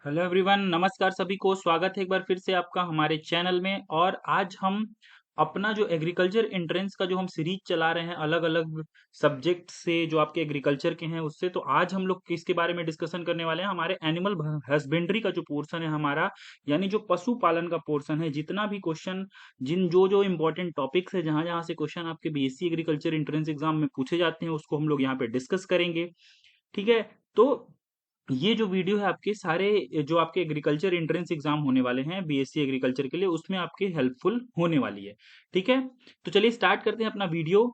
Hello everyone, नमस्कार सभी को। स्वागत है एक बार फिर से आपका हमारे चैनल में। और आज हम अपना जो एग्रीकल्चर एंट्रेंस का जो हम सीरीज चला रहे हैं अलग अलग सब्जेक्ट से जो आपके एग्रीकल्चर के हैं उससे, तो आज हम लोग किसके बारे में डिस्कशन करने वाले हैं। हमारे एनिमल हस्बेंड्री का जो पोर्शन है हमारा, यानी जो पशु पालन का पोर्शन है, जितना भी क्वेश्चन जिन जो जो इम्पोर्टेंट टॉपिक्स है, जहां जहां से क्वेश्चन आपके बीएससी एग्रीकल्चर एंट्रेंस एग्जाम में पूछे जाते हैं, उसको हम लोग यहाँ पे डिस्कस करेंगे। ठीक है। तो ये जो वीडियो है आपके सारे जो आपके एग्रीकल्चर एंट्रेंस एग्जाम होने वाले हैं बीएससी एग्रीकल्चर के लिए, उसमें आपके हेल्पफुल होने वाली है। ठीक है। तो चलिए स्टार्ट करते हैं अपना वीडियो।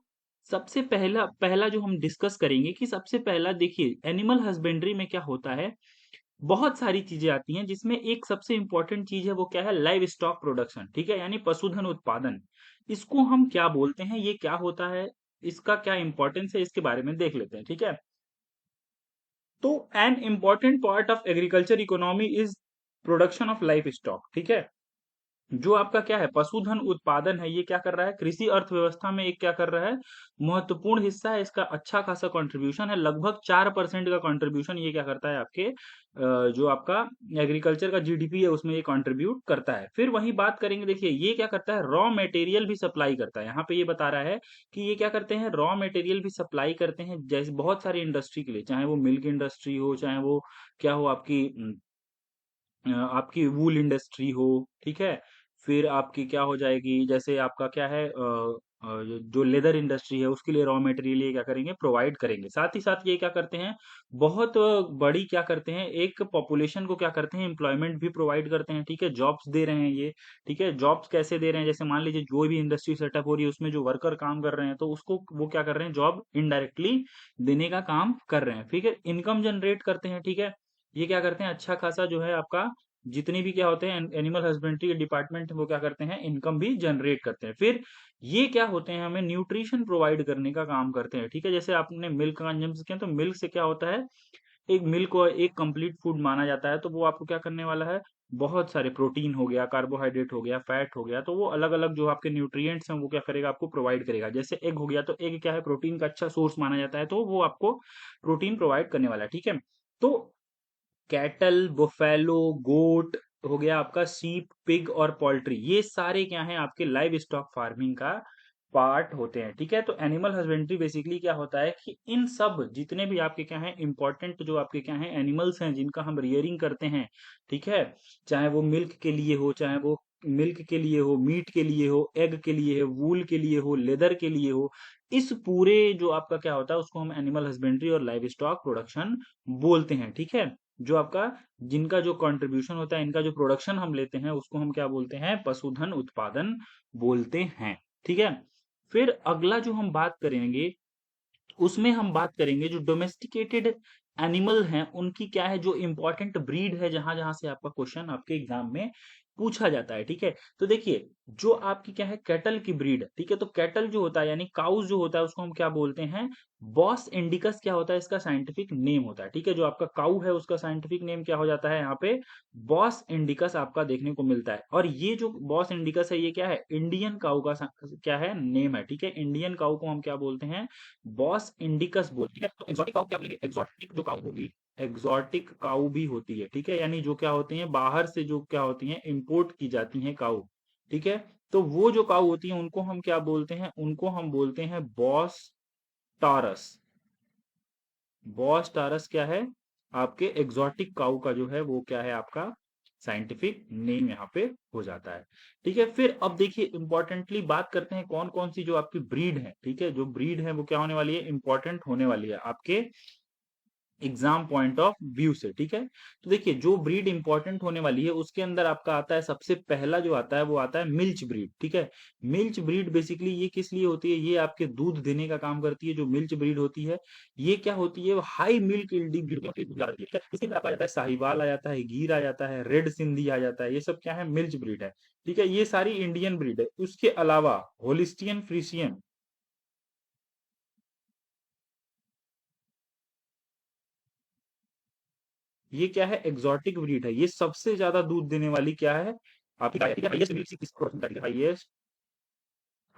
सबसे पहला पहला जो हम डिस्कस करेंगे कि सबसे पहला देखिए एनिमल हस्बेंड्री में क्या होता है। बहुत सारी चीजें आती हैं जिसमें एक सबसे इंपॉर्टेंट चीज है, वो क्या है? Live stock production. ठीक है, यानी पशुधन उत्पादन। इसको हम क्या बोलते हैं, ये क्या होता है, इसका क्या इंपॉर्टेंस है, इसके बारे में देख लेते हैं। ठीक है। तो an important part of agriculture economy is production of life stock. ठीक है। जो आपका क्या है, पशुधन उत्पादन है, ये क्या कर रहा है? कृषि अर्थव्यवस्था में एक क्या कर रहा है? महत्वपूर्ण हिस्सा है। इसका अच्छा खासा कंट्रीब्यूशन है, लगभग 4% का कंट्रीब्यूशन ये क्या करता है आपके जो आपका एग्रीकल्चर का जीडीपी है उसमें ये कंट्रीब्यूट करता है। फिर वही बात करेंगे, देखिए ये क्या करता है, रॉ मटेरियल भी सप्लाई करता है। यहाँ पे ये बता रहा है कि ये क्या करते हैं, रॉ मटेरियल भी सप्लाई करते हैं, जैसे बहुत सारी इंडस्ट्री के लिए, चाहे वो मिल्क इंडस्ट्री हो, चाहे वो क्या हो आपकी आपकी वूल इंडस्ट्री हो। ठीक है। फिर आपकी क्या हो जाएगी, जैसे आपका क्या है जो लेदर इंडस्ट्री है उसके लिए रॉ मटेरियल ये क्या करेंगे, प्रोवाइड करेंगे। साथ ही साथ ये क्या करते हैं, बहुत बड़ी क्या करते हैं, एक पॉपुलेशन को क्या करते हैं, एम्प्लॉयमेंट भी प्रोवाइड करते हैं। ठीक है, जॉब्स दे रहे हैं ये। ठीक है, जॉब्स कैसे दे रहे हैं, जैसे मान लीजिए जो भी इंडस्ट्री सेटअप हो रही है उसमें जो वर्कर काम कर रहे हैं, तो उसको वो क्या कर रहे हैं, जॉब इनडायरेक्टली देने का काम कर रहे हैं। ठीक है, इनकम जनरेट करते हैं। ठीक है, ये क्या करते हैं, अच्छा खासा जो है आपका जितनी भी क्या होते हैं एनिमल हस्बेंड्री के डिपार्टमेंट वो क्या करते हैं, इनकम भी जनरेट करते हैं। फिर ये क्या होते हैं, हमें न्यूट्रिशन प्रोवाइड करने का काम करते हैं। ठीक है, जैसे आपने मिल्क कंजम्पशन किया तो मिल्क से क्या होता है, एक मिल्क को एक कंप्लीट फूड माना जाता है, तो वो आपको क्या करने वाला है, बहुत सारे प्रोटीन हो गया, कार्बोहाइड्रेट हो गया, फैट हो गया, तो वो अलग अलग जो आपके न्यूट्रिएंट्स हैं वो क्या करेगा, आपको प्रोवाइड करेगा। जैसे एग हो गया, तो एग क्या है, प्रोटीन का अच्छा सोर्स माना जाता है, तो वो आपको प्रोटीन प्रोवाइड करने वाला है। ठीक है। तो कैटल, बुफेलो, गोट हो गया आपका, सीप, पिग और पोल्ट्री, ये सारे क्या हैं, आपके लाइव स्टॉक फार्मिंग का पार्ट होते हैं। ठीक है। तो एनिमल हस्बेंड्री बेसिकली क्या होता है कि इन सब जितने भी आपके क्या हैं इंपॉर्टेंट जो आपके क्या हैं एनिमल्स हैं जिनका हम रियरिंग करते हैं। ठीक है, चाहे वो मिल्क के लिए हो, चाहे वो मिल्क के लिए हो, मीट के लिए हो, एग के लिए हो, वूल के लिए हो, लेदर के लिए हो, इस पूरे जो आपका क्या होता है उसको हम एनिमल हस्बेंड्री और लाइव स्टॉक प्रोडक्शन बोलते हैं। ठीक है। जो आपका जिनका जो कंट्रीब्यूशन होता है, इनका जो प्रोडक्शन हम लेते हैं उसको हम क्या बोलते हैं, पशुधन उत्पादन बोलते हैं। ठीक है। फिर अगला जो हम बात करेंगे उसमें हम बात करेंगे जो डोमेस्टिकेटेड एनिमल हैं उनकी क्या है, जो इंपॉर्टेंट ब्रीड है, जहां जहां से आपका क्वेश्चन आपके एग्जाम में पूछा जाता है। ठीक है। तो देखिए जो आपकी क्या है कैटल की ब्रीड। ठीक है, तो कैटल जो होता है यानी काउस जो होता है उसको हम क्या बोलते हैं, बॉस इंडिकस क्या होता है, इसका साइंटिफिक नेम होता है। ठीक है, जो आपका काउ है उसका साइंटिफिक नेम क्या हो जाता है यहाँ पे, बॉस इंडिकस आपका देखने को मिलता है। और ये जो बॉस इंडिकस है ये क्या है, इंडियन काउ का क्या है, नेम है। ठीक है, इंडियन काउ को हम क्या बोलते हैं, बॉस इंडिकस बोलते हैं। तो एक्सोटिक काउ क्या बोलेंगे, एक्सोटिक जो काउ होगी, एक्सोटिक काउ भी होती है। ठीक है, यानी जो क्या होती है बाहर से जो क्या होती है इंपोर्ट की जाती हैं काउ। ठीक है, तो वो जो काउ होती है उनको हम क्या बोलते हैं, उनको हम बोलते हैं बॉस टॉरस। बॉस टॉरस क्या है, आपके एक्सोटिक काउ का जो है वो क्या है आपका साइंटिफिक नेम यहाँ पे हो जाता है। ठीक है, फिर अब देखिए इंपॉर्टेंटली बात करते हैं कौन कौन सी जो आपकी ब्रीड है। ठीक है, जो ब्रीड है वो क्या होने वाली है, इंपॉर्टेंट होने वाली है आपके एग्जाम पॉइंट ऑफ व्यू से। ठीक है, तो देखिए जो ब्रीड इंपॉर्टेंट होने वाली है उसके अंदर आपका आता है, सबसे पहला जो आता है वो आता है मिल्च ब्रीड। ठीक है, मिल्च ब्रीड बेसिकली ये किस लिए होती है, ये आपके दूध देने का काम करती है। जो मिल्च ब्रीड होती है ये क्या होती है, हाई मिल्क यील्डिंग ब्रीड होती है। ठीक है, इसके अंदर आपका आ जाता है साहिवाल, आ जाता है गिर, आ जाता है रेड सिंधी, आ जाता है, ये सब क्या है, मिल्च ब्रीड है। ठीक है, ये सारी इंडियन ब्रीड है। उसके अलावा होलिस्टियन फ्रीसियन, ये क्या है, एग्जॉटिक ब्रीड है। ये सबसे ज्यादा दूध देने वाली क्या है आपकी गाय। ठीक है, हाईएस्ट मिल्क किस प्रोडक्शन करती है, हाईएस्ट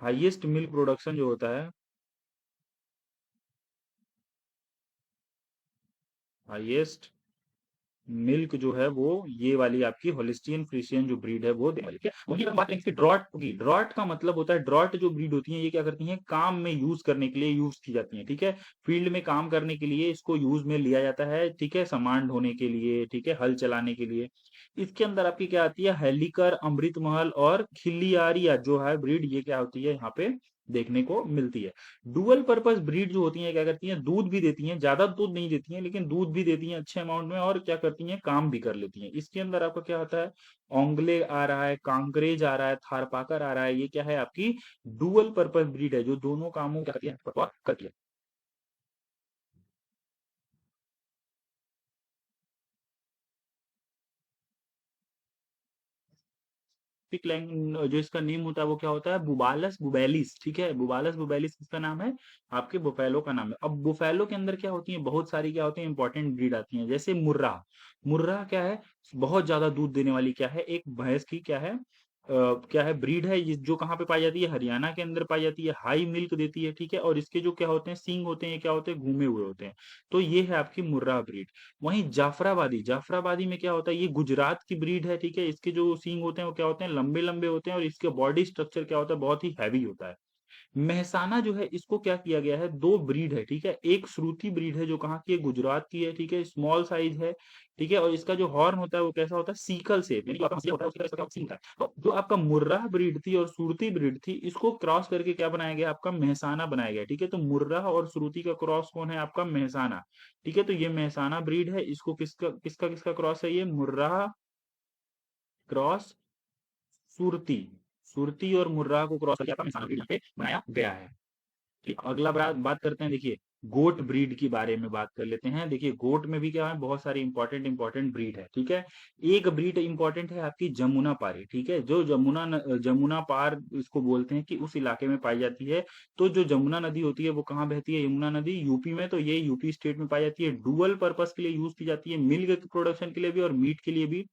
हाईएस्ट मिल्क प्रोडक्शन जो होता है, हाईएस्ट मिल्क जो है वो ये वाली आपकी होलिस्टियन फ्रिशियन जो ब्रीड है वो देने वाली है। वही हम बात करेंगे कि ड्रॉट की। ड्रॉट का मतलब होता है, ड्रॉट जो ब्रीड होती है ये क्या करती हैं, काम में यूज करने के लिए यूज की जाती है, ठीक है। फील्ड में काम करने के लिए इसको यूज में लिया जाता है, ठीक है, सामान ढोने के लिए, ठीक है, हल चलाने के लिए। इसके अंदर आपकी क्या आती है, हेलिकर, अमृतमहल और खिल्लियारिया जो है ब्रीड, ये क्या होती है यहाँ पे देखने को मिलती है। डुअल पर्पस ब्रीड जो होती हैं क्या करती हैं, दूध भी देती हैं, ज्यादा दूध नहीं देती हैं लेकिन दूध भी देती हैं अच्छे अमाउंट में, और क्या करती हैं, काम भी कर लेती हैं। इसके अंदर आपका क्या होता है, ओंगले आ रहा है, कांकरेज आ रहा है, थारपाकर आ रहा है, ये क्या है आपकी डुअल पर्पस ब्रीड है जो दोनों कामों क्या करती है, परफॉर्म करती है। पिक लैंग जो इसका नेम होता है वो क्या होता है, बुबालस बुबेलिस, ठीक है, बुबालस बुबेलिस किसका नाम है, आपके बुफेलो का नाम है। अब बुफेलो के अंदर क्या होती है, बहुत सारी क्या होती है इंपॉर्टेंट ब्रीड आती हैं, जैसे मुर्रा। मुर्रा क्या है, बहुत ज्यादा दूध देने वाली क्या है, एक भैंस की क्या है, क्या है ब्रीड है, जो कहाँ पे पाई जाती है, हरियाणा के अंदर पाई जाती है, हाई मिल्क देती है, ठीक है, और इसके जो क्या होते हैं सींग होते हैं, ये क्या होते हैं, घूमे हुए होते हैं। तो ये है आपकी मुर्रा ब्रीड। वहीं जाफराबादी, जाफराबादी में क्या होता है, ये गुजरात की ब्रीड है, ठीक है, इसके जो सींग होते हैं वो क्या होते हैं, लंबे लंबे होते हैं, और इसके बॉडी स्ट्रक्चर क्या होता है, बहुत ही हैवी होता है। मेहसाना जो है इसको क्या किया गया है, दो ब्रीड है, ठीक है, एक श्रुति ब्रीड है जो कहाँ की है, गुजरात की है, ठीक है, स्मॉल साइज है, ठीक है, और इसका जो हॉर्न होता है वो कैसा होता है, सीकल शेप, यानी जो आपका हंसिया होता है उसकी तरह इसका क्या सींग होता है। तो जो आपका मुर्राह ब्रीड थी और श्रुति ब्रीड थी, इसको क्रॉस करके क्या बनाया गया, आपका मेहसाना बनाया गया, ठीक है। तो मुर्राह और श्रुति का क्रॉस कौन है, आपका मेहसाना, ठीक है। तो ये मेहसाना ब्रीड है, इसको किसका किसका किसका क्रॉस है, ये मुर्राह क्रॉस सुरती, सुरती और मुर्राह को क्रॉस करके आपका मेहसाना ब्रीड यहाँ पे बनाया गया है। ठीक, अगला बात करते हैं, देखिए गोट ब्रीड के बारे में बात कर लेते हैं। देखिए गोट में भी क्या है, बहुत सारी इंपॉर्टेंट इंपॉर्टेंट ब्रीड है, ठीक है। एक ब्रीड इंपॉर्टेंट है आपकी जमुना पारी, ठीक है, जो जमुना पार इसको बोलते हैं कि उस इलाके में पाई जाती है। तो जो जमुना नदी होती है वो कहाँ बहती है, यमुना नदी यूपी में, तो ये यूपी स्टेट में पाई जाती है। डुअल पर्पस के लिए यूज की जाती है, मिल्क प्रोडक्शन के लिए भी और मीट के लिए भी।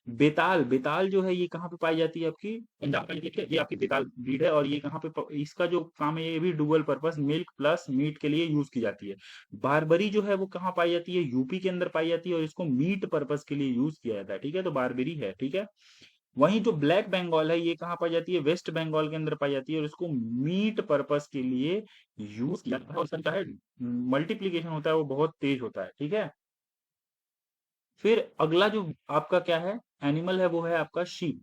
बेताल, बेताल जो है ये कहाँ पे पाई जाती है, आपकी पंजाब में, ठीक है, ये आपकी बेताल ब्रीड है, और ये कहाँ पे इसका जो काम है, ये भी dual purpose milk plus meat के लिए यूज की जाती है। बारबरी जो है वो कहाँ पाई जाती है, यूपी के अंदर पाई जाती है, और इसको मीट पर्पस के लिए यूज किया जाता है, ठीक है, तो बारबरी है, ठीक है। वहीं जो ब्लैक बंगाल है ये कहाँ पाई जाती है, वेस्ट बंगाल के अंदर पाई जाती है, और इसको मीट पर्पस के लिए यूज किया जाता है, और इसका क्या है, मल्टीप्लीकेशन होता है वो बहुत तेज होता है, ठीक है। फिर अगला जो आपका क्या है एनिमल है, वो है आपका शीप।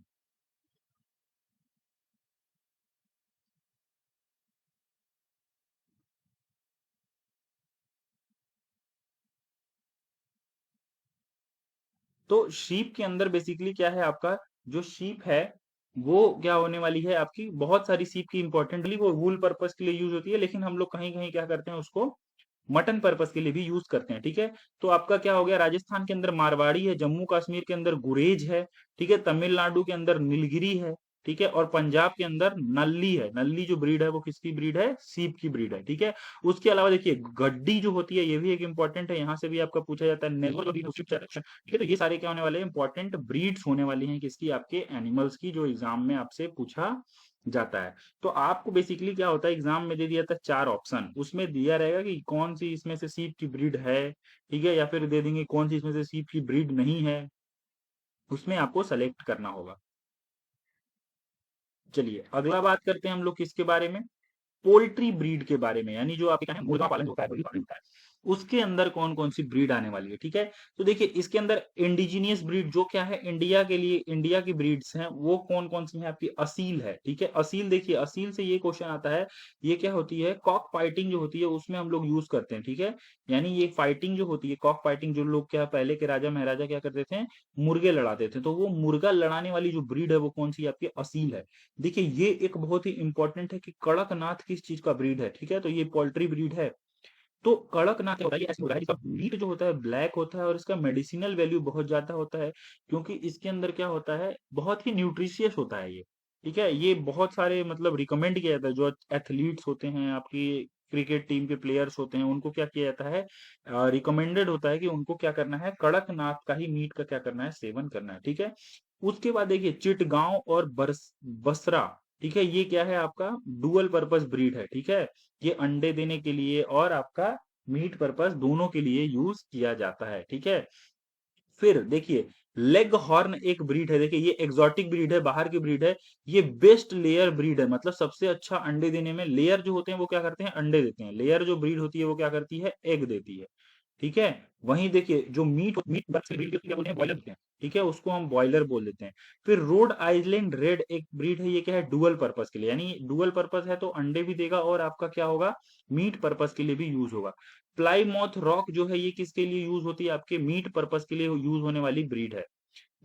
तो शीप के अंदर बेसिकली क्या है आपका, जो शीप है वो क्या होने वाली है आपकी, बहुत सारी शीप की इंपॉर्टेंटली वो वूल पर्पस के लिए यूज होती है, लेकिन हम लोग कहीं कहीं क्या करते हैं उसको मटन पर्पस के लिए भी यूज करते हैं, ठीक है। तो आपका क्या हो गया, राजस्थान के अंदर मारवाड़ी है, जम्मू कश्मीर के अंदर गुरेज है, ठीक है, तमिलनाडु के अंदर नीलगिरी है, ठीक है, और पंजाब के अंदर नल्ली है। नल्ली जो ब्रीड है वो किसकी ब्रीड है, सीप की ब्रीड है, ठीक है। उसके अलावा देखिए गड्डी जो होती है ये भी एक इंपॉर्टेंट है, यहाँ से भी आपका पूछा जाता है, नेवर ठीक है। तो ये सारे क्या होने वाले हैं, इंपॉर्टेंट ब्रीड्स होने वाली हैं किसकी, आपके एनिमल्स की, जो एग्जाम में आपसे पूछा जाता है। तो आपको बेसिकली क्या होता है, एग्जाम में दे दिया था चार ऑप्शन, उसमें दिया रहेगा कि कौन सी इसमें से सीप की ब्रीड है, ठीक है, या फिर दे देंगे कौन सी इसमें से सीप की ब्रीड नहीं है, उसमें आपको सेलेक्ट करना होगा। चलिए अगला बात करते हैं हम लोग किसके बारे में, पोल्ट्री ब्रीड के बारे में, यानी जो आपके क्या है मुर्गा पालन होता है, मुर्गी पालन होता है, उसके अंदर कौन कौन सी ब्रीड आने वाली है, ठीक है। तो देखिए इसके अंदर इंडिजीनियस ब्रीड जो क्या है, इंडिया के लिए इंडिया की ब्रीड्स हैं, वो कौन कौन सी हैं आपकी, असील है, ठीक है। असील देखिए, असील से ये क्वेश्चन आता है, ये क्या होती है, कॉक फाइटिंग जो होती है उसमें हम लोग यूज करते हैं, ठीक है। यानी ये फाइटिंग जो होती है, कॉक फाइटिंग, जो लोग क्या पहले के राजा महाराजा क्या करते थे, मुर्गे लड़ाते थे, तो वो मुर्गा लड़ाने वाली जो ब्रीड है वो कौन सी आपकी असील है। देखिए ये एक बहुत ही इंपॉर्टेंट है कि कड़कनाथ किस चीज का ब्रीड है, ठीक है, तो ये पोल्ट्री ब्रीड है। तो कड़कनाथ क्या होता है, ये ऐसा होता है जिसका मीट जो होता है ब्लैक होता है, और इसका मेडिसिनल वैल्यू बहुत ज्यादा होता है, क्योंकि इसके अंदर क्या होता है, बहुत ही न्यूट्रिशियस होता है ये, ठीक है। ये बहुत सारे मतलब रिकमेंड किया जाता है, जो एथलीट्स होते हैं आपकी, क्रिकेट टीम के प्लेयर्स होते हैं, उनको क्या किया जाता है, रिकमेंडेड होता है कि उनको क्या करना है, कड़कनाथ का ही मीट का क्या करना है, सेवन करना है, ठीक है। उसके बाद देखिए चिटगांव और बसरा, ठीक है, ये क्या है आपका डुअल पर्पस ब्रीड है, ठीक है। ये अंडे देने के लिए और आपका मीट पर्पस दोनों के लिए यूज किया जाता है, ठीक है। फिर देखिए लेग हॉर्न एक ब्रीड है, देखिए ये एग्जॉटिक ब्रीड है, बाहर की ब्रीड है। ये बेस्ट लेयर ब्रीड है, मतलब सबसे अच्छा अंडे देने में। लेयर जो होते हैं वो क्या करते हैं, अंडे देते हैं। लेयर जो ब्रीड होती है वो क्या करती है, एग देती है। ठीक है। वहीं देखिए जो मीट मीट बर्ड्स की ब्रीड होती है बोलते हैं बॉयलर होते हैं। ठीक है, उसको हम बॉयलर बोल देते हैं। फिर रोड आइलैंड रेड एक ब्रीड है, ये क्या है, डुअल पर्पस के लिए, यानी डुअल पर्पस है तो अंडे भी देगा और आपका क्या होगा, मीट पर्पस के लिए भी यूज होगा। प्लाईमाउथ रॉक जो है ये किसके लिए यूज होती है, आपके मीट पर्पस के लिए यूज होने वाली ब्रीड है।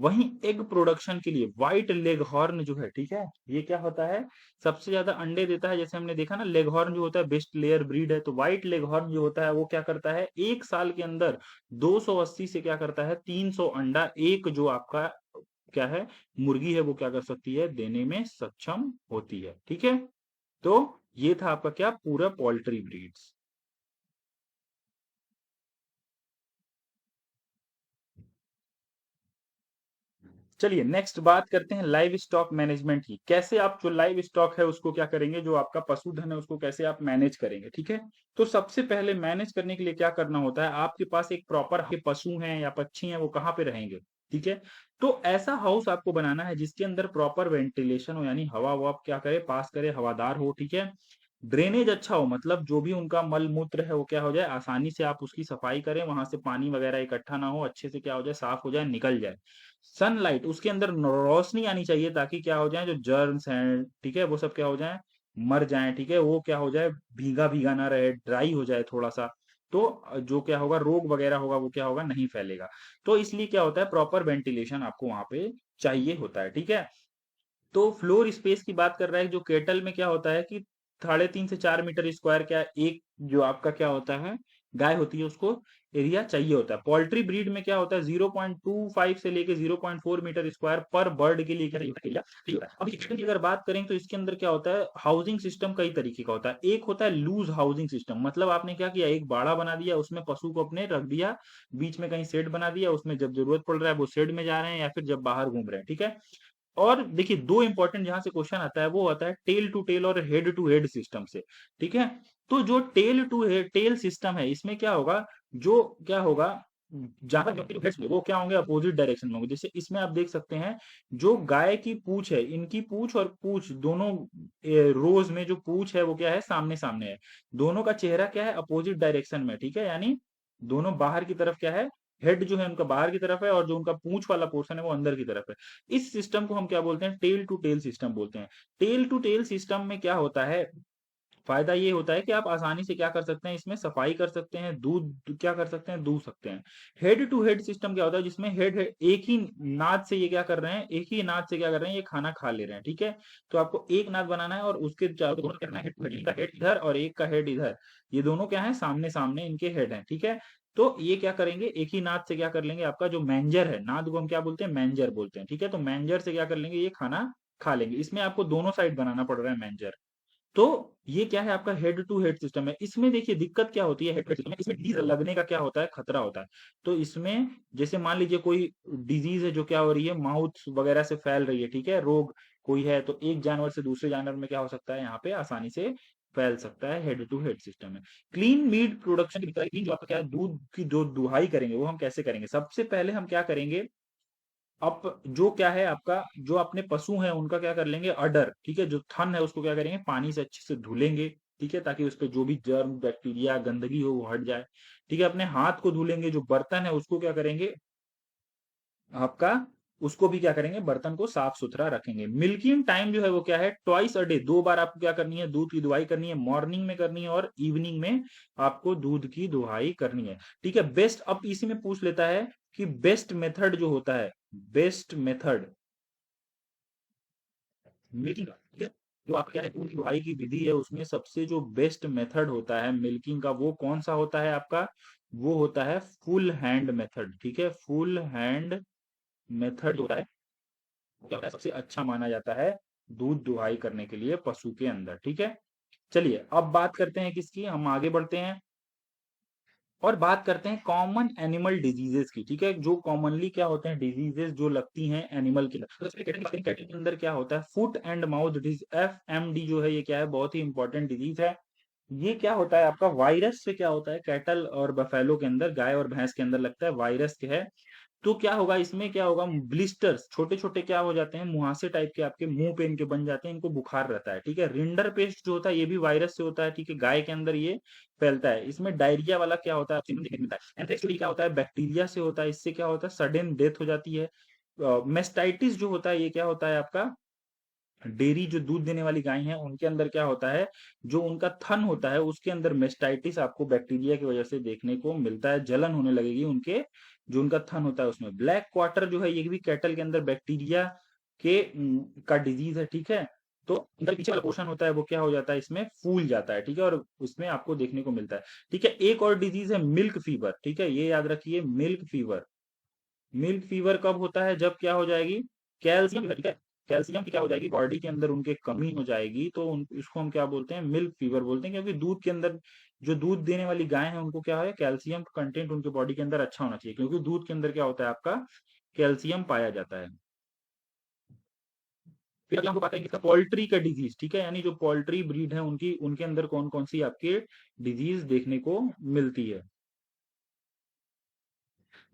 वहीं एग प्रोडक्शन के लिए व्हाइट लेग हॉर्न जो है, ठीक है, ये क्या होता है, सबसे ज्यादा अंडे देता है। जैसे हमने देखा ना, लेग हॉर्न जो होता है बेस्ट लेयर ब्रीड है, तो व्हाइट लेग हॉर्न जो होता है वो क्या करता है, एक साल के अंदर 280 से क्या करता है, 300 अंडा एक जो आपका क्या है, मुर्गी है, वो क्या कर सकती है, देने में सक्षम होती है। ठीक है। तो ये था आपका क्या, पूरा पोल्ट्री ब्रीड्स। चलिए नेक्स्ट बात करते हैं लाइव स्टॉक मैनेजमेंट की। कैसे आप जो लाइव स्टॉक है उसको क्या करेंगे, जो आपका पशुधन है उसको कैसे आप मैनेज करेंगे। ठीक है। तो सबसे पहले मैनेज करने के लिए क्या करना होता है, आपके पास एक प्रॉपर आपके पशु हैं या पक्षी हैं, वो कहाँ पे रहेंगे। ठीक है। तो ऐसा हाउस आपको बनाना है जिसके अंदर प्रॉपर वेंटिलेशन हो, यानी हवा वो आप क्या करे, पास करे, हवादार हो। ठीक है। ड्रेनेज अच्छा हो, मतलब जो भी उनका मल मूत्र है वो क्या हो जाए, आसानी से आप उसकी सफाई करें, वहां से पानी वगैरह इकट्ठा ना हो, अच्छे से क्या हो जाए, साफ हो जाए, निकल जाए। सनलाइट उसके अंदर रोशनी आनी चाहिए, ताकि क्या हो जाए, जो जर्म्स हैं, ठीक है, वो सब क्या हो जाए, मर जाएं। ठीक है, वो क्या हो जाए, भीगा भीगा ना रहे, ड्राई हो जाए थोड़ा सा। तो जो क्या होगा, रोग वगैरह होगा वो क्या होगा, नहीं फैलेगा। तो इसलिए क्या होता है, प्रॉपर वेंटिलेशन आपको वहां पे चाहिए होता है। ठीक है। तो फ्लोर स्पेस की बात कर रहा है, जो केटल में क्या होता है कि 3.5 से 4 मीटर स्क्वायर क्या एक जो आपका क्या होता है, गाय होती है, उसको एरिया चाहिए होता है। पोल्ट्री ब्रीड में क्या होता है, 0.25 से लेके 0.4 मीटर स्क्वायर पर बर्ड के लिए क्या एरिया चाहिए होता है। अब चिकन की अगर बात करें तो इसके अंदर क्या होता है, हाउसिंग सिस्टम कई तरीके का होता है। एक होता है लूज हाउसिंग सिस्टम, मतलब आपने क्या किया, एक बाड़ा बना दिया, उसमें पशु को अपने रख दिया, बीच में कहीं शेड बना दिया, उसमें जब जरूरत पड़ रहा है वो शेड में जा रहे हैं या फिर जब बाहर घूम रहे हैं। ठीक है। और देखिए दो इंपॉर्टेंट जहां से क्वेश्चन आता है वो आता है टेल टू टेल और हेड टू हेड सिस्टम से। ठीक है। तो जो tail to head tail system है, इसमें क्या होगा, जो क्या होगा, जहां जो हेड्स वो क्या होंगे, अपोजिट डायरेक्शन में होंगे। जैसे इसमें आप देख सकते हैं, जो गाय की पूंछ है, इनकी पूंछ और पूंछ दोनों रोज में जो पूंछ है वो क्या है, सामने सामने है। दोनों का चेहरा क्या है, अपोजिट डायरेक्शन में। ठीक है, यानी दोनों बाहर की तरफ क्या है, हेड जो है उनका बाहर की तरफ है और जो उनका पूंछ वाला पोर्शन है वो अंदर की तरफ है। इस सिस्टम को हम क्या बोलते हैं, टेल टू टेल सिस्टम बोलते हैं। टेल टू टेल सिस्टम में क्या होता है, फायदा ये होता है कि आप आसानी से क्या कर सकते हैं, इसमें सफाई कर सकते हैं, दूध क्या कर सकते हैं, दूध सकते हैं। हेड टू हेड सिस्टम क्या होता है, जिसमें हेड एक ही नाद से ये क्या कर रहे हैं, एक ही नाद से क्या कर रहे हैं, ये खाना खा ले रहे हैं। ठीक है। तो आपको एक नाद बनाना है और उसके चारों दोनों करना है, हेड का हेड इधर और एक का हेड इधर, ये दोनों क्या है, सामने सामने इनके हेड हैं। ठीक है। तो ये क्या करेंगे, एक ही नाद से क्या कर लेंगे, आपका जो मैंजर है, नाद को हम क्या बोलते हैं, मैंजर बोलते हैं। ठीक है। तो मैंजर से क्या कर लेंगे, ये खाना खा लेंगे। इसमें आपको दोनों साइड बनाना पड़ रहा है मैंजर। तो ये क्या है, आपका हेड टू हेड सिस्टम है। इसमें देखिए दिक्कत क्या होती है, हेड टू सिस्टम में इसमें डिजीज लगने का क्या होता है, खतरा होता है। तो इसमें जैसे मान लीजिए कोई डिजीज है जो क्या हो रही है, माउथ वगैरह से फैल रही है। ठीक है, रोग कोई है, तो एक जानवर से दूसरे जानवर में क्या हो सकता है, यहाँ पे आसानी से फैल सकता है। हेड टू हेड सिस्टम में क्लीन मीट प्रोडक्शन की जो आपका क्या है, दूध की जो दुहाई करेंगे वो हम कैसे करेंगे, सबसे पहले हम क्या करेंगे, अब जो क्या है आपका, जो अपने पशु हैं उनका क्या कर लेंगे, अडर, ठीक है, जो थन है उसको क्या करेंगे, पानी से अच्छे से धुलेंगे। ठीक है, ताकि उस पे जो भी जर्म बैक्टीरिया गंदगी हो वो हट जाए। ठीक है, अपने हाथ को धुलेंगे, जो बर्तन है उसको क्या करेंगे आपका, उसको भी क्या करेंगे, बर्तन को साफ सुथरा रखेंगे। मिल्किंग टाइम जो है वो क्या है, ट्वाइस अ डे, 2 बार आपको क्या करनी है, दूध की दुहाई करनी है, मॉर्निंग में करनी है और इवनिंग में आपको दूध की दुहाई करनी है। ठीक है। बेस्ट, अब इसी में पूछ लेता है कि बेस्ट मेथड जो होता है, बेस्ट मेथड मिल्किंग का, ठीक है, जो आपका क्या है, दूध की दुहाई की विधि है, उसमें सबसे जो बेस्ट मेथड होता है मिल्किंग का, वो कौन सा होता है आपका, वो होता है फुल हैंड मेथड। ठीक है, फुल हैंड मेथड होता है, क्या होता है, सबसे अच्छा माना जाता है दूध दुहाई करने के लिए पशु के अंदर। ठीक है। चलिए अब बात करते हैं किसकी, हम आगे बढ़ते हैं और बात करते हैं कॉमन एनिमल डिजीजेस की। ठीक है, जो कॉमनली क्या होते हैं, डिजीजेस जो लगती हैं एनिमल के अंदर। तो सबसे पहले कैटेगरी के अंदर क्या होता है, foot and mouth disease, FMD जो है, ये क्या है, बहुत ही इंपॉर्टेंट डिजीज है। ये क्या होता है आपका, वायरस से क्या होता है, कैटल और बफेलो के अंदर, गाय और भैंस के अंदर लगता है, वायरस के है। तो क्या होगा इसमें, क्या होगा, ब्लिस्टर्स छोटे छोटे क्या हो जाते हैं, मुहासे टाइप के आपके मुंह पे इनके बन जाते हैं, इनको बुखार रहता है। ठीक है, रिंडर पेस्ट जो होता है ये भी वायरस से होता है। ठीक है, गाय के अंदर ये फैलता है। इसमें डायरिया वाला क्या होता है आपको देखने को मिलता है। एंथ्रेक्स क्या होता है, बैक्टीरिया से होता है। इससे क्या होता है, सडन डेथ हो जाती है। मेस्टाइटिस जो होता है ये क्या होता है आपका, डेयरी जो दूध देने वाली गाय हैं उनके अंदर क्या होता है, जो उनका थन होता है उसके अंदर मेस्टाइटिस आपको बैक्टीरिया की वजह से देखने को मिलता है। जलन होने लगेगी उनके, जो उनका थन होता है उसमें। ब्लैक क्वार्टर जो है ये भी कैटल के अंदर बैक्टीरिया के का डिजीज है। ठीक है, तो अंदर पीछे वाला पोर्शन होता है वो क्या हो जाता है, इसमें फूल जाता है। ठीक है, और उसमें आपको देखने को मिलता है। ठीक है, एक और डिजीज है मिल्क फीवर। ठीक है, ये याद रखिए, मिल्क फीवर। मिल्क फीवर कब होता है, जब क्या हो जाएगी, कैल्शियम, ठीक है, कैल्शियम की क्या हो जाएगी, बॉडी के अंदर उनके कमी हो जाएगी, तो इसको हम क्या बोलते हैं, मिल्क फीवर बोलते हैं। क्योंकि दूध के अंदर जो दूध देने वाली गाय है उनको क्या है, कैल्शियम कंटेंट उनके बॉडी के अंदर अच्छा होना चाहिए, क्योंकि दूध के अंदर क्या होता है आपका, कैल्शियम पाया जाता है। फिर अगला हमको पता है कि पोल्ट्री का डिजीज। ठीक है, यानी जो पोल्ट्री ब्रीड है उनकी, उनके अंदर कौन कौन सी आपके डिजीज देखने को मिलती है।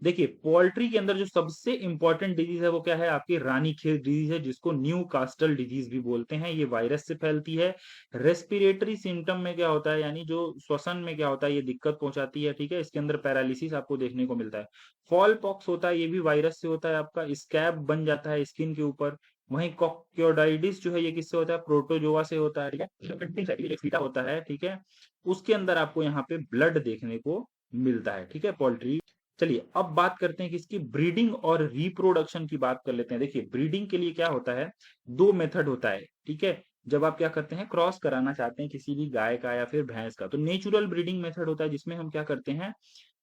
देखिए, पोल्ट्री के अंदर जो सबसे इंपॉर्टेंट डिजीज है वो क्या है, आपकी रानीखेत डिजीज है, जिसको न्यू कास्टल डिजीज भी बोलते हैं। ये वायरस से फैलती है। रेस्पिरेटरी सिम्टम में क्या होता है, यानी जो श्वसन में क्या होता है, ये दिक्कत पहुंचाती है। ठीक है, इसके अंदर पैरालिसिस आपको देखने को मिलता है। फॉल पॉक्स होता है, ये भी वायरस से होता है। आपका स्कैब बन जाता है स्किन के ऊपर। वहीं कॉक्योडाइटिस जो है ये किससे होता है, प्रोटोजोआ से होता है। ठीक है, होता है। ठीक है, उसके अंदर आपको यहाँ पे ब्लड देखने को मिलता है। ठीक है, पोल्ट्री। चलिए अब बात करते हैं कि इसकी ब्रीडिंग और रिप्रोडक्शन की बात कर लेते हैं। देखिए, ब्रीडिंग के लिए क्या होता है, दो मेथड होता है। ठीक है, जब आप क्या करते हैं, क्रॉस कराना चाहते हैं किसी भी गाय का या फिर भैंस का, तो नेचुरल ब्रीडिंग मेथड होता है, जिसमें हम क्या करते हैं,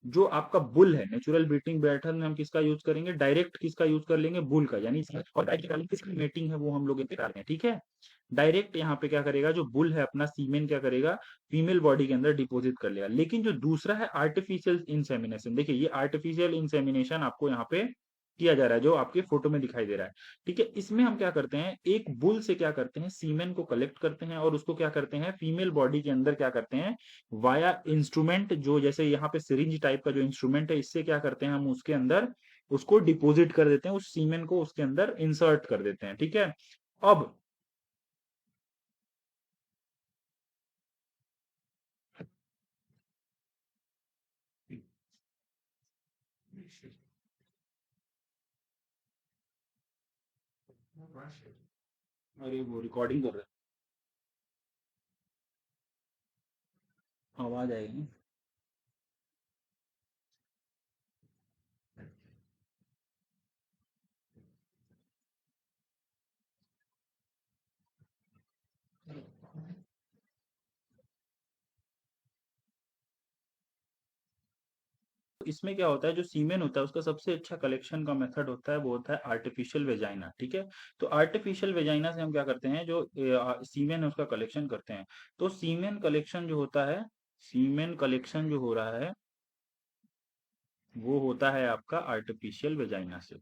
जो आपका बुल है, नेचुरल ब्रीडिंग मेथड में हम किसका यूज करेंगे, डायरेक्ट किसका यूज कर लेंगे, बुल का। यानी और किसकी मेटिंग है वो हम लोग करते हैं। ठीक है, डायरेक्ट यहाँ पे क्या करेगा, जो बुल है अपना सीमेन क्या करेगा, फीमेल बॉडी के अंदर डिपॉजिट कर लेगा। लेकिन जो दूसरा है आर्टिफिशियल इंसेमिनेशन, देखिए ये आर्टिफिशियल इंसेमिनेशन आपको यहाँ पे किया जा रहा है, जो आपके फोटो में दिखाई दे रहा है। ठीक है, इसमें हम क्या करते हैं, एक बुल से क्या करते हैं, सीमेन को कलेक्ट करते हैं और उसको क्या करते हैं, फीमेल बॉडी के अंदर क्या करते हैं, वाया इंस्ट्रूमेंट, जो जैसे यहाँ पे सिरिंज टाइप का जो इंस्ट्रूमेंट है, इससे क्या करते हैं, हम उसके अंदर उसको डिपॉजिट कर देते हैं, उस सीमेन को उसके अंदर इंसर्ट कर देते हैं। ठीक है, अब अरे वो रिकॉर्डिंग कर रहे हैं, आवाज आएगी। इसमें क्या होता है, जो सीमेन होता है उसका सबसे अच्छा कलेक्शन का मेथड होता है, वो होता है आर्टिफिशियल वेजाइना। ठीक है, तो आर्टिफिशियल वेजाइना से हम क्या करते हैं, जो सीमेन है उसका कलेक्शन करते हैं। तो सीमेन कलेक्शन जो होता है, सीमेन कलेक्शन जो हो रहा है वो होता है आपका आर्टिफिशियल वेजाइना से।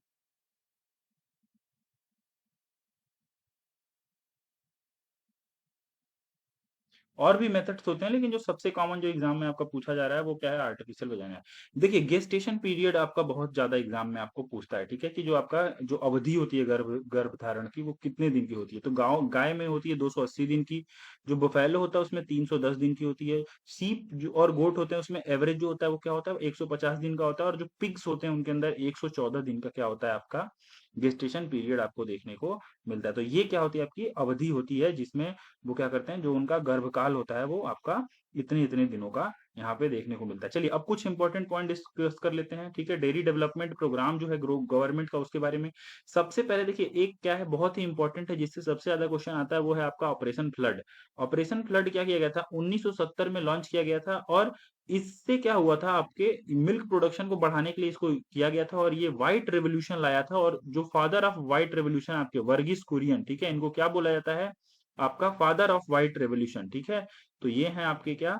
और भी मेथड्स होते हैं, लेकिन जो सबसे कॉमन जो एग्जाम में आपका पूछा जा रहा है वो क्या है, आर्टिफिशियल वजाइना है। देखिए, गेस्टेशन पीरियड आपका बहुत ज्यादा एग्जाम में आपको पूछता है। ठीक है, कि जो आपका जो अवधि होती है गर्भ धारण की, वो कितने दिन की होती है। तो गाय में होती है 280 दिन की। जो बफेलो होता है उसमें 310 दिन की होती है। सीप जो और गोट होते हैं उसमें एवरेज जो होता है वो क्या होता है, 150 दिन का होता है। और जो पिग्स होते हैं उनके अंदर 114 दिन का क्या होता है, आपका गेस्टेशन पीरियड आपको देखने को मिलता है। तो ये क्या होती है, आपकी अवधि होती है, जिसमें वो क्या करते हैं, जो उनका गर्भकाल होता है वो आपका इतने इतने दिनों का यहाँ पे देखने को मिलता है। चलिए अब कुछ इंपॉर्टेंट पॉइंट डिस्कस कर लेते हैं। ठीक है, डेयरी डेवलपमेंट प्रोग्राम जो है गवर्नमेंट का, उसके बारे में सबसे पहले देखिए, एक क्या है बहुत ही इंपॉर्टेंट है, जिससे सबसे ज्यादा क्वेश्चन आता है, वो है आपका ऑपरेशन फ्लड। ऑपरेशन फ्लड क्या किया गया था, 1970 में लॉन्च किया गया था। और इससे क्या हुआ था, आपके मिल्क प्रोडक्शन को बढ़ाने के लिए इसको किया गया था। और ये व्हाइट रेवोल्यूशन लाया था। और जो फादर ऑफ व्हाइट रेवोल्यूशन आपके वर्गीस कुरियन, ठीक है, इनको क्या बोला जाता है, आपका फादर ऑफ व्हाइट रेवोल्यूशन। ठीक है, तो ये है आपके क्या,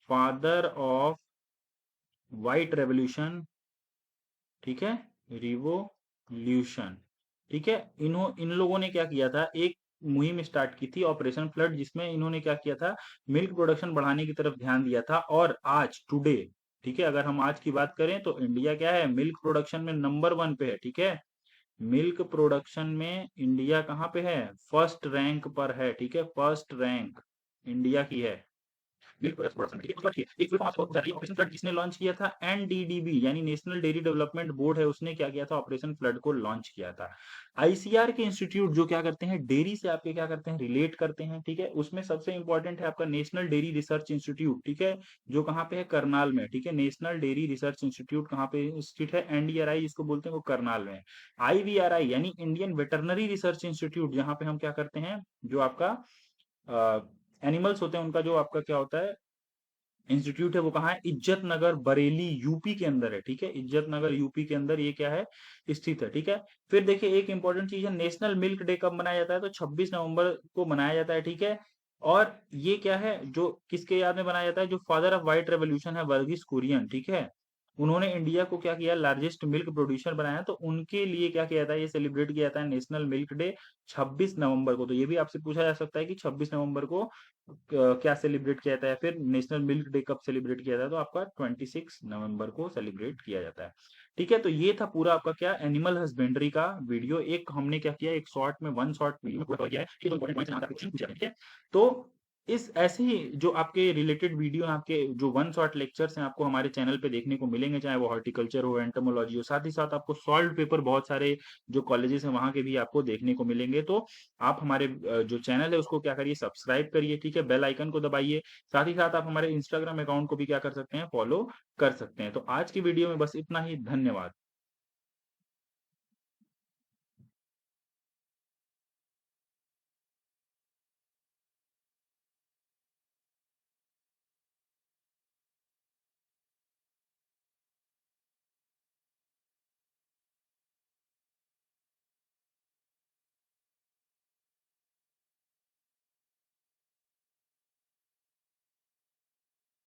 फादर ऑफ व्हाइट रेवोल्यूशन। ठीक है, रिवोल्यूशन। ठीक है, इन लोगों ने क्या किया था, एक मुहिम स्टार्ट की थी, ऑपरेशन फ्लड, जिसमें इन्होंने क्या किया था, मिल्क प्रोडक्शन बढ़ाने की तरफ ध्यान दिया था। और आज टुडे, ठीक है। अगर हम आज की बात करें तो इंडिया क्या है, मिल्क प्रोडक्शन में नंबर वन पे है, ठीक है। मिल्क प्रोडक्शन में इंडिया कहाँ पे है, फर्स्ट रैंक पर है, ठीक है, फर्स्ट रैंक इंडिया की है। एक ऑपरेशन फ्लड किसने लॉन्च किया था, एनडीडीबी यानी नेशनल डेयरी डेवलपमेंट बोर्ड है, उसने क्या किया था, ऑपरेशन फ्लड को लॉन्च किया था। आईसीआर के इंस्टीट्यूट जो क्या करते हैं, डेयरी से आपके क्या करते हैं, रिलेट करते हैं, ठीक है। उसमें सबसे इंपॉर्टेंट है आपका नेशनल डेयरी रिसर्च इंस्टीट्यूट, ठीक है, जो कहाँ पे है, करनाल में, ठीक है। नेशनल डेयरी रिसर्च इंस्टीट्यूट कहाँ पे स्थित है, एनडीआरआई जिसको बोलते हैं, वो करनाल में है। आईवीआरआई यानी इंडियन वेटरनरी रिसर्च इंस्टीट्यूट, जहाँ पे हम क्या करते हैं, जो आपका एनिमल्स होते हैं उनका जो आपका क्या होता है, इंस्टीट्यूट है, वो कहाँ है, इज्जत नगर बरेली यूपी के अंदर है, ठीक है। इज्जत नगर यूपी के अंदर ये क्या है, स्थित है, ठीक है। फिर देखिए एक इंपॉर्टेंट चीज है, नेशनल मिल्क डे कब मनाया जाता है, तो 26 नवंबर को मनाया जाता है, ठीक है। और ये क्या है, जो किसके याद में मनाया जाता है, जो फादर ऑफ व्हाइट रेवोल्यूशन है, वर्गीस कुरियन, ठीक है। उन्होंने इंडिया को क्या किया, लार्जेस्ट मिल्क प्रोड्यूसर बनाया, तो उनके लिए क्या किया जाता है, ये सेलिब्रेट किया जाता है नेशनल मिल्क डे 26 नवंबर को। तो ये भी आपसे पूछा जा सकता है कि 26 नवंबर को क्या सेलिब्रेट किया जाता है, फिर नेशनल मिल्क डे कब सेलिब्रेट किया जाता है, तो आपका 26 नवंबर को सेलिब्रेट किया जाता है, ठीक है। तो ये था पूरा आपका क्या, एनिमल हस्बेंड्री का वीडियो। एक हमने क्या किया, एक शॉर्ट में, वन शॉर्ट वीडियो में कवर किया है, ये तो इंपॉर्टेंट पॉइंट्स हैं, यहाँ तक क्वेश्चन पूछा है, ठीक है। तो इस ऐसे ही जो आपके रिलेटेड वीडियो, आपके जो वन शॉट लेक्चर्स हैं, आपको हमारे चैनल पे देखने को मिलेंगे, चाहे वो हॉर्टिकल्चर हो, एंटोमोलॉजी हो, साथ ही साथ आपको सॉल्व पेपर बहुत सारे जो कॉलेजेस हैं वहां के भी आपको देखने को मिलेंगे। तो आप हमारे जो चैनल है उसको क्या करिए, सब्सक्राइब करिए, ठीक है, बेल आइकन को दबाइए। साथ ही साथ आप हमारे इंस्टाग्राम अकाउंट को भी क्या कर सकते हैं, फॉलो कर सकते हैं। तो आज की वीडियो में बस इतना ही, धन्यवाद।